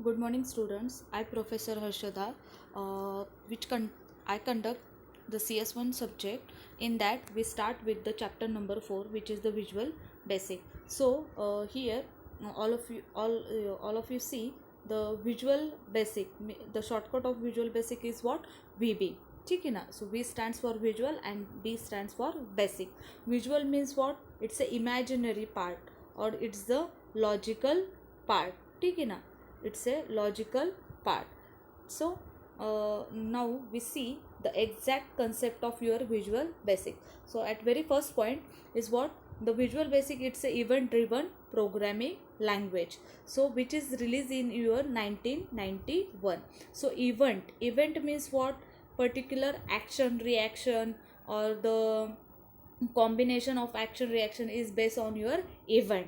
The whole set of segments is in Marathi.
Good morning, students. I Professor Harshada, I conduct the CS1 subject. In that, we start with the chapter number 4, which is the visual basic. So here, all of you see the visual basic. The shortcut of visual basic is what? VB. ठीक है ना. So V stands for visual and B stands for basic. Visual means what? It's a imaginary part or it's the logical part. ठीक है ना. It's a logical part. So now we see the exact concept of your visual basic. So at very first point is what? The visual basic, it's a event driven programming language, so which is released in year 1991. So event means what? Particular action reaction or the combination of action reaction is based on your event.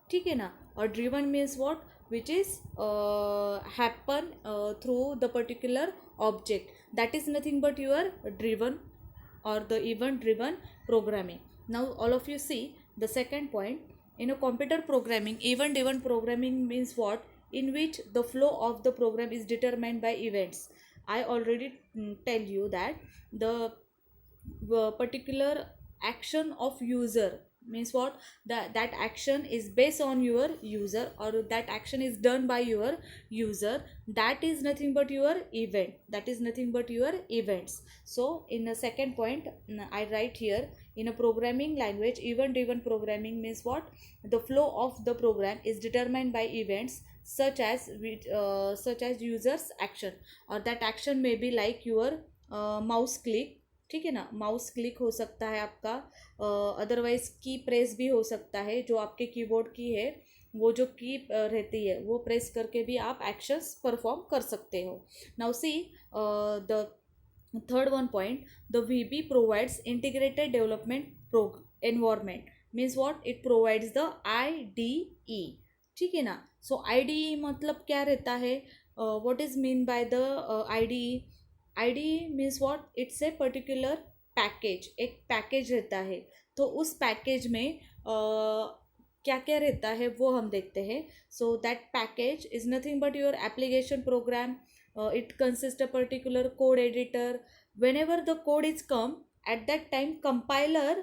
ठीक है ना. और driven means what? Which is happen through the particular object. That is nothing but your driven or the event driven programming. Now all of you see the second point. In a computer programming, event driven programming means what? In which the flow of the program is determined by events. I already tell you that the particular action of user means what? That action is based on your user or that action is done by your user. That is nothing but your event. That is nothing but your events. So in a second point, I write here, in a programming language, event driven programming means what? The flow of the program is determined by events such as users action, or that action may be like your mouse click. ठीक है ना. माउस क्लिक हो सकता है आपका, अदरवाइज की प्रेस भी हो सकता है. जो आपके कीबोर्ड की है वो जो की रहती है वो प्रेस करके भी आप एक्शंस परफॉर्म कर सकते हो. Now see the third one point, the VB provides integrated development environment. Means what? It provides the IDE. ठीक है ना. सो IDE मतलब क्या रहता है? What is mean by the IDE? IDE means what? It's a particular package. एक पैकेज रहता है. तो उस पैकेज में क्या क्या रहता है वो हम देखते हैं. So that package is nothing but your application program. It consist a particular code editor. Wien ever the code is come, at that time compiler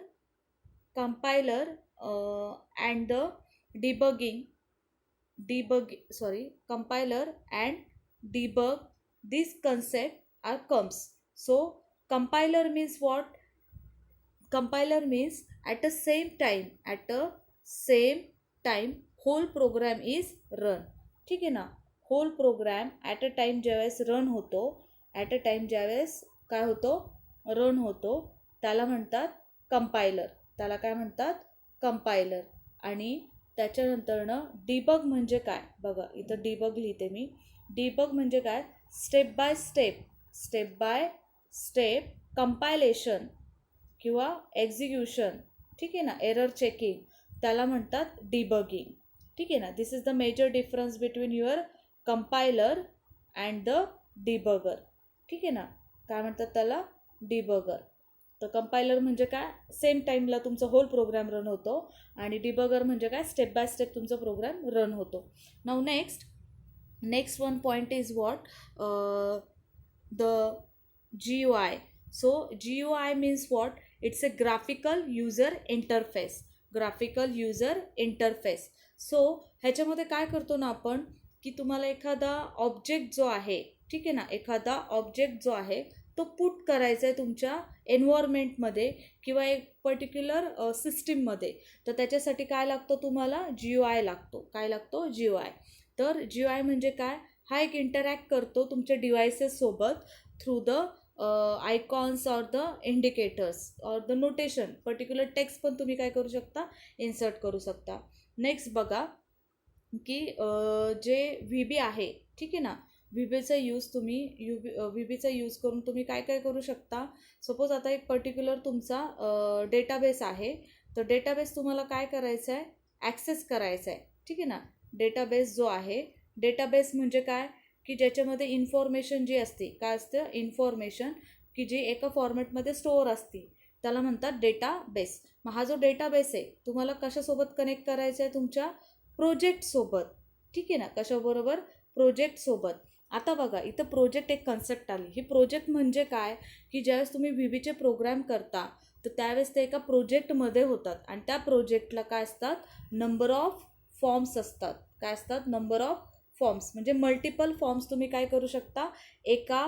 and the compiler and debug this concept are comes. So compiler means what? Compiler means at the same time whole program is run. ठीक आहे ना. Whole program at a time ज्यावेळेस रन होतो, ॲट अ टाइम ज्यावेळेस काय होतो? रन होतो, त्याला म्हणतात कंपायलर. त्याला काय म्हणतात? कंपायलर. आणि त्याच्यानंतरनं डिबग म्हणजे काय? बघा इथं डिबग लिहिते मी. डिबग म्हणजे काय? स्टेप बाय स्टेप कंपायलेशन किंवा एक्झिक्युशन. ठीक आहे ना. एरर चेकिंग, त्याला म्हणतात डिबगिंग. ठीक आहे ना. This is the major difference between your compiler and the debugger. ठीक आहे ना. काय म्हणतात त्याला? डिबगर. तर कंपायलर म्हणजे काय? सेम टाईमला तुमचा होल प्रोग्राम रन होतो. आणि डिबगर म्हणजे काय? स्टेप बाय स्टेप तुमचा प्रोग्राम रन होतो. Now next one point is what? the GUI. So GUI means what? It's a graphical user interface. So ह्याच्यामध्ये काय करतो ना आपण, की तुम्हाला एखादा ऑब्जेक्ट जो आहे, ठीक आहे ना, एखादा ऑब्जेक्ट जो आहे तो पुट करायचा आहे तुमच्या एन्व्हायरमेंटमध्ये किंवा एक पर्टिक्युलर सिस्टीममध्ये. तर त्याच्यासाठी काय लागतं तुम्हाला? GUI लागतो. काय लागतो? GUI. तर GUI म्हणजे काय? हा एक इंटरॅक्ट करतो तुमच्या डिव्हायसेस सोबत थ्रू द आयकॉन्स और द इंडिकेटर्स और द नोटेशन. पर्टिक्युलर टेक्स्ट पण तुम्ही काय करू शकता? इन्सर्ट करू शकता. नेक्स्ट बघा की जे VB आहे, ठीक आहे ना, VBचा यूज तुम्ही VBचा यूज करून तुम्ही काय काय करू शकता? सपोज आता एक पर्टिक्युलर तुमचा डेटाबेस आहे. तर डेटाबेस तुम्हाला काय करायचं आहे? ॲक्सेस करायचा आहे. ठीक आहे ना. डेटाबेस जो आहे, डेटाबेस म्हणजे काय? की ज्याच्यामध्ये इन्फॉर्मेशन जी असते, काय असतं? इन्फॉर्मेशन की जी एका फॉर्मॅटमध्ये स्टोअर असते, त्याला म्हणतात डेटाबेस. मग हा जो डेटाबेस आहे तुम्हाला कशासोबत कनेक्ट करायचा आहे? तुमच्या प्रोजेक्टसोबत. ठीक आहे ना. कशाबरोबर? प्रोजेक्टसोबत. आता बघा इथं प्रोजेक्ट एक कन्सेप्ट आली. ही प्रोजेक्ट म्हणजे काय, की ज्यावेळेस तुम्ही व्हीबीचे प्रोग्राम करता तर त्यावेळेस ते एका प्रोजेक्टमध्ये होतात आणि त्या प्रोजेक्टला काय असतात, नंबर ऑफ फॉर्म्स असतात. काय असतात, नंबर ऑफ फॉर्म्स, म्हणजे मल्टिपल फॉर्म्स तुम्ही काय करू शकता, एका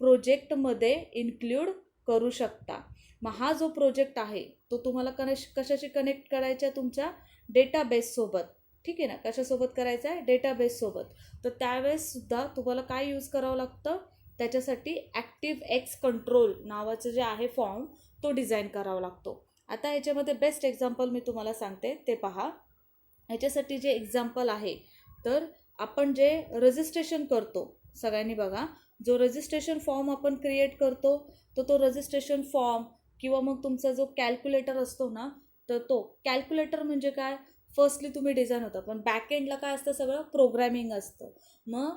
प्रोजेक्टमध्ये इन्क्ल्यूड करू शकता. मग हा जो प्रोजेक्ट आहे तो तुम्हाला कशाशी कनेक्ट करायचा आहे, तुमच्या डेटाबेससोबत. ठीक आहे ना, कशासोबत करायचा आहे, डेटाबेससोबत. तर त्यावेळेससुद्धा तुम्हाला काय यूज करावं लागतं, त्याच्यासाठी ॲक्टिव्ह एक्स कंट्रोल नावाचं जे आहे फॉर्म तो डिझाईन करावा लागतो. आता याच्यामध्ये बेस्ट एक्झाम्पल मी तुम्हाला सांगते ते पहा. ह्याच्यासाठी जे एक्झाम्पल आहे, तर आपण जे रजिस्ट्रेशन करतो, सगळ्यांनी बघा, जो रजिस्ट्रेशन फॉर्म आपण क्रिएट करतो तर तो रजिस्ट्रेशन फॉर्म किंवा मग तुमचा जो कॅल्क्युलेटर असतो ना, तर तो कॅल्क्युलेटर म्हणजे काय, फर्स्टली तुम्ही डिझाईन होता, पण बॅकएंडला काय असतं, सगळं प्रोग्रॅमिंग असतं. मग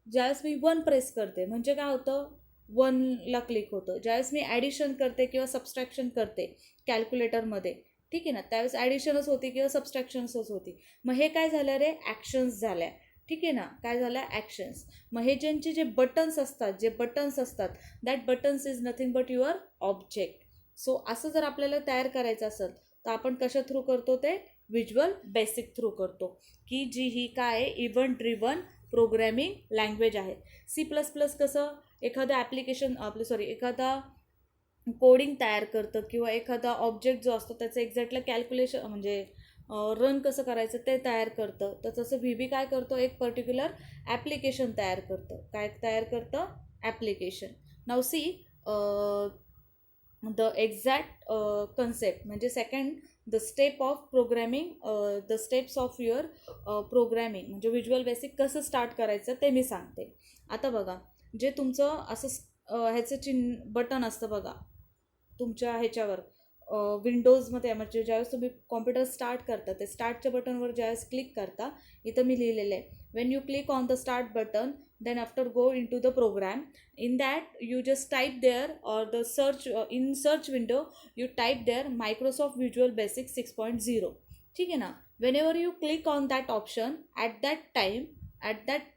ज्यावेळेस मी 1 प्रेस करते म्हणजे काय होतं, 1ला क्लिक होतं. ज्यावेळेस मी ॲडिशन करते किंवा सबस्ट्रॅक्शन करते कॅल्क्युलेटरमध्ये, ठीक आहे ना, त्यावेळेस ॲडिशनच होती किंवा सबस्ट्रॅक्शन्सच होती. मग हे काय झालं रे, ॲक्शन्स झाल्या. ठीक आहे ना, काय झालं, ॲक्शन्स. मग हे ज्यांचे जे बटन्स असतात that buttons is nothing but your object. So असं जर आपल्याला तयार करायचं असेल तर आपण कशा थ्रू करतो, ते व्हिज्युअल बेसिक थ्रू करतो, की जी ही काय आहे, इव्हेंट ड्रिव्हन प्रोग्रॅमिंग लँग्वेज आहे. C++ कसं एखादं ॲप्लिकेशन एखादा कोडिंग तयार करतं किंवा एखादा ऑब्जेक्ट जो असतो त्याचं एक्झॅक्टली कॅल्क्युलेशन म्हणजे रन कसं करायचं ते तयार करतं. तर तसं व्हीबी काय करतो, एक पर्टिक्युलर ॲप्लिकेशन तयार करतं. काय तयार करतं, ॲप्लिकेशन. नाव सी द एक्झॅक्ट कन्सेप्ट म्हणजे second the step of programming, the steps of your programming म्हणजे व्हिज्युअल बेसिक कसं स्टार्ट करायचं ते मी सांगते. आता बघा, जे तुमचं असं ह्याचं बटन असतं बघा तुमच्या ह्याच्यावर विंडोजमध्ये, म्हणजे ज्यावेळेस तुम्ही कॉम्प्युटर स्टार्ट करता ते स्टार्टच्या बटनवर ज्यावेळेस क्लिक करता, इथं मी लिहिलेलं आहे, Wien you click on the start button then after go into the program. In that you just type there or the search in search window you type there Microsoft Visual Basic 6.0. ठीक है ना, whenever you click on that option at that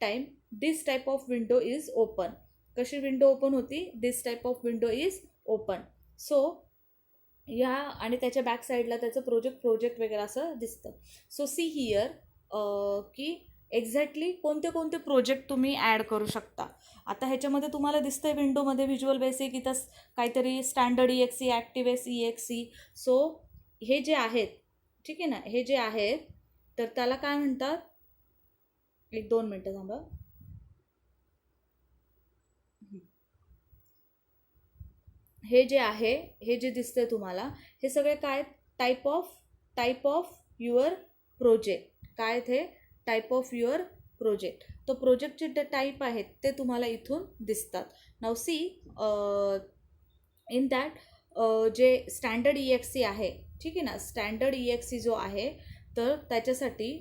time this type of window is open. कशी विंडो ओपन होती, this type of window is open. So या आणि त्याच्या बॅक साईडला त्याचं प्रोजेक्ट वगैरे असं दिसतं. सो सी हिअर की एक्झॅक्टली कोणते कोणते प्रोजेक्ट तुम्ही ॲड करू शकता. आता ह्याच्यामध्ये तुम्हाला दिसतंय विंडोमध्ये व्हिज्युअल बेसिक, इथं काहीतरी standard EXE, active x EXE. So हे जे आहेत, ठीक आहे ना, हे जे आहेत तर त्याला काय म्हणतात, 1-2 मिनटं थांबा. हे जे आहे, हे जे दिसतंय तुम्हाला, हे सगळे काय, टाईप ऑफ युअर प्रोजेक्ट. काय ते टाईप ऑफ युअर प्रोजेक्ट. तो प्रोजेक्टचे जे टाईप आहेत ते तुम्हाला इथून दिसतात. नाव सी इन दॅट जे स्टँडर्ड EXE आहे, ठीक आहे ना, स्टँडर्ड EXE जो आहे तर त्याच्यासाठी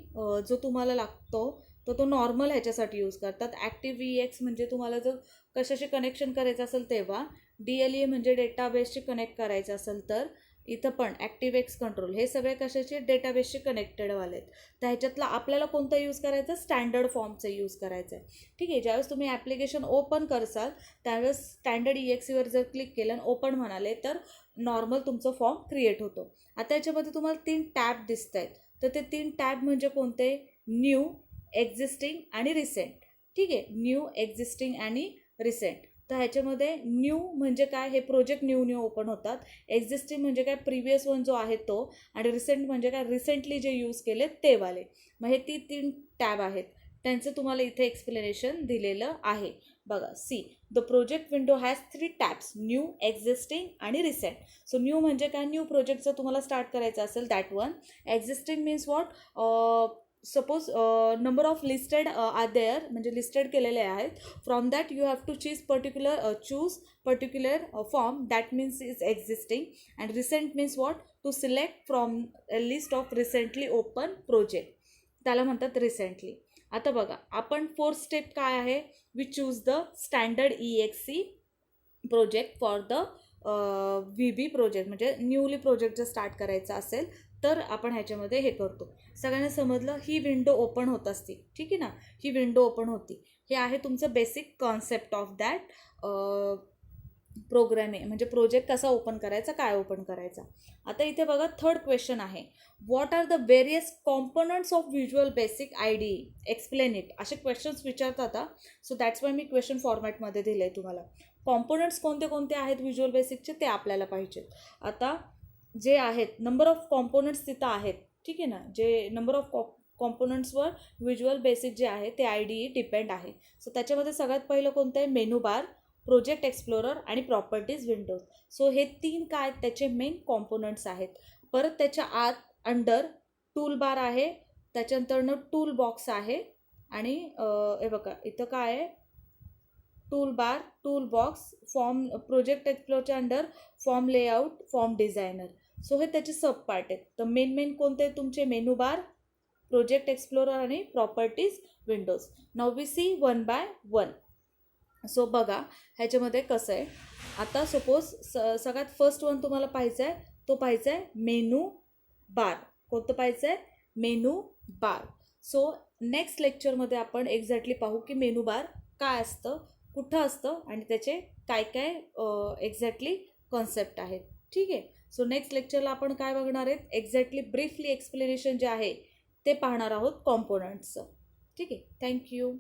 जो तुम्हाला लागतो तो नॉर्मल ह्याच्यासाठी यूज करतात. ॲक्टिव्ह EX म्हणजे तुम्हाला जर कशाशी कनेक्शन करायचं असेल तेव्हा, DLE म्हणजे डेटाबेसशी कनेक्ट करायचं असेल तर इथं पण ॲक्टिव्ह एक्स कंट्रोल, हे सगळे कशाचे डेटाबेसशी कनेक्टेडवाले आहेत. तर ह्याच्यातला आपल्याला कोणतं यूज करायचं, स्टँडर्ड फॉर्मचं यूज करायचं आहे. ठीक आहे, ज्यावेळेस तुम्ही ॲप्लिकेशन ओपन करसाल त्यावेळेस स्टँडर्ड EXEवर जर क्लिक केलं आणि ओपन म्हणाले तर नॉर्मल तुमचं फॉर्म क्रिएट होतो. आता याच्यामध्ये तुम्हाला 3 टॅब दिसत आहेत. तर ते 3 टॅब म्हणजे कोणते, न्यू, एक्झिस्टिंग आणि रिसेंट. ठीक आहे, न्यू, एक्झिस्टिंग आणि रिसेंट. तर ह्याच्यामध्ये न्यू म्हणजे काय, हे प्रोजेक्ट न्यू ओपन होतात. एक्झिस्टिंग म्हणजे काय, प्रिव्हियस वन जो आहे तो. आणि रिसेंट म्हणजे काय, रिसेंटली जे यूज केले ते वाले. मग हे 3 टॅब आहेत, त्यांचं तुम्हाला इथे एक्सप्लेनेशन दिलेलं आहे. बघा, see the project window has 3 tabs, new, existing आणि रिसेंट. सो न्यू म्हणजे काय, न्यू प्रोजेक्ट जर तुम्हाला स्टार्ट करायचं असेल that one. Existing means what, suppose number of listed are there, म्हणजे लिस्टेड केलेले आहेत. From that you have to choose particular form, that means is existing. And recent means what, to select from a list of recently open project, त्याला म्हणतात रिसेंटली. आता बघा, आपण 4th स्टेप काय आहे, we choose the standard EXE project for the VB project, म्हणजे न्यूली प्रोजेक्ट जर स्टार्ट करायचा असेल तर आपण ह्याच्यामध्ये हे करतो. सगळ्यांना समजलं? ही विंडो ओपन होत असते, ठीक आहे ना, ही विंडो ओपन होती. हे आहे तुमचं basic concept of that programming, म्हणजे प्रोजेक्ट कसा ओपन करायचा, काय ओपन करायचा. आता इथे बघा थर्ड क्वेश्चन आहे, what are the various components of visual basic IDE, explain it, असे क्वेश्चन्स विचारतात. सो दॅट्स वाय मी क्वेश्चन फॉर्मॅटमध्ये दिलं आहे तुम्हाला. कॉम्पोनंट्स कोणते कोणते आहेत व्हिज्युअल बेसिकचे ते आपल्याला पाहिजेत. आता जे आहेत नंबर ऑफ कॉम्पोनंट्स तिथं आहेत, ठीक आहे ना, जे नंबर ऑफ कॉम्पोनंट्सवर व्हिज्युअल बेसिक जे आहे ते IDE डिपेंड आहे. सो त्याच्यामध्ये सगळ्यात पहिलं कोणतं आहे, मेनू बार, प्रोजेक्ट एक्सप्लोरर आणि प्रॉपर्टीज विंडोज. सो हे 3 काय त्याचे मेन कॉम्पोनंट्स आहेत. परत त्याच्या आत अंडर टूल बार आहे, त्याच्यानंतरनं टूल बॉक्स आहे आणि हे बघा इथं काय आहे, tool bar, tool box, form, project एक्सप्लोरच्या under form layout, form designer. So हे त्याचे सब पार्ट आहेत. तर मेन कोणते तुमचे, मेनू बार, प्रोजेक्ट एक्सप्लोरर आणि properties windows. Now we see one by one. So बघा ह्याच्यामध्ये कसं आहे. आता सपोज सगळ्यात फर्स्ट वन तुम्हाला पाहिजे आहे, तो पाहिजे आहे मेनू बार. कोणतं पाहिजे आहे, मेनू बार. सो नेक्स्ट लेक्चरमध्ये आपण एक्झॅक्टली पाहू की मेनू बार काय असतं, कुठं असतं आणि त्याचे काय काय एक्झॅक्टली कॉन्सेप्ट आहेत, ठीक आहे. सो नेक्स्ट लेक्चरला आपण काय बघणार आहेत, एक्झॅक्टली ब्रीफली एक्सप्लेनेशन जे आहे ते पाहणार आहोत कॉम्पोनंट्सचं, ठीक आहे. थँक्यू.